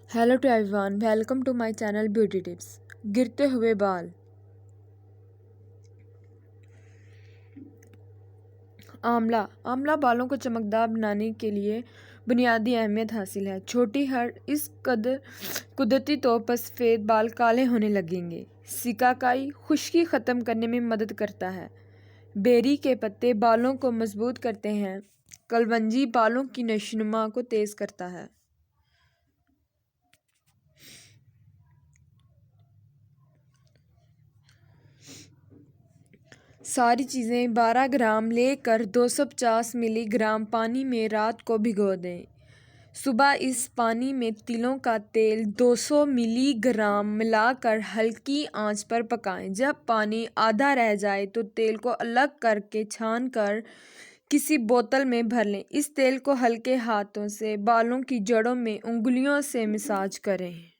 Hello to everyone, welcome to my channel beauty tips. गिरते हुए बाल। आंवला बालों को चमकदार बनाने के लिए बुनियादी अहमियत हासिल है। छोटी हर इस कदर कुदरती तौर पर सफ़ेद बाल काले होने लगेंगे। सिकाकाई खुश्की ख़त्म करने में मदद करता है। बेरी के पत्ते बालों को मजबूत करते हैं। कलवंजी बालों की नशोनुमा को तेज़ करता है। सारी चीज़ें 12 ग्राम लेकर 250 मिलीग्राम पानी में रात को भिगो दें। सुबह इस पानी में तिलों का तेल 200 मिलीग्राम मिलाकर हल्की आंच पर पकाएं। जब पानी आधा रह जाए तो तेल को अलग करके छान कर किसी बोतल में भर लें। इस तेल को हल्के हाथों से बालों की जड़ों में उंगलियों से मसाज करें।